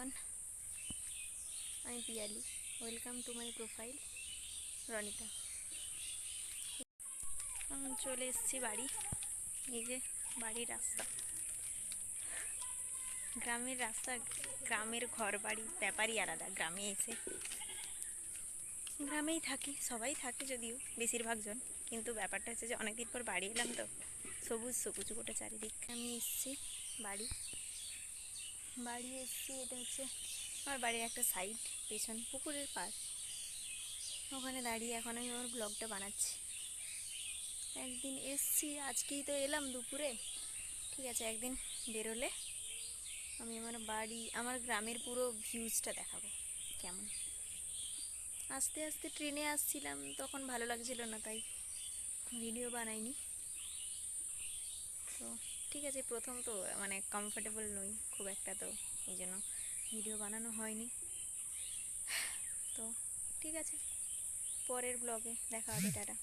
Everyone, আমি Piyali. Welcome to my profile Ronita. চলে এসেছি বাড়ি। এই যে বাড়ির রাস্তা, গ্রামের রাস্তা, গ্রামের ঘর বাড়ি ব্যাপারই আলাদা। গ্রামে এসে গ্রামেই থাকি, সবাই থাকে যদিও বেশিরভাগ জন, কিন্তু ব্যাপারটা হচ্ছে যে অনেকদিন পর বাড়ি এলাম তো, সবুজ সবুজ গোটা চারিদিক। আমি এসেছি বাড়ি এসেছি। এটা হচ্ছে আমার বাড়ির একটা সাইড, পেছন পুকুরের পাড়। ওখানে দাঁড়িয়ে এখন আমি আমার ব্লগটা বানাচ্ছি। একদিন এসছি, আজকেই তো এলাম দুপুরে। ঠিক আছে, একদিন বেরোলে আমি আমার বাড়ি, আমার গ্রামের পুরো ভিউজটা দেখাবো কেমন। আস্তে আস্তে ট্রেনে আসছিলাম, তখন ভালো লাগছিল না, তাই ভিডিও বানাইনি। তো ঠিক আছে, প্রথম তো মানে কমফোর্টেবল নই খুব একটা, তো এই জন্য ভিডিও বানানো হয়নি। তো ঠিক আছে, পরের ব্লগে দেখা হবে, টাটা।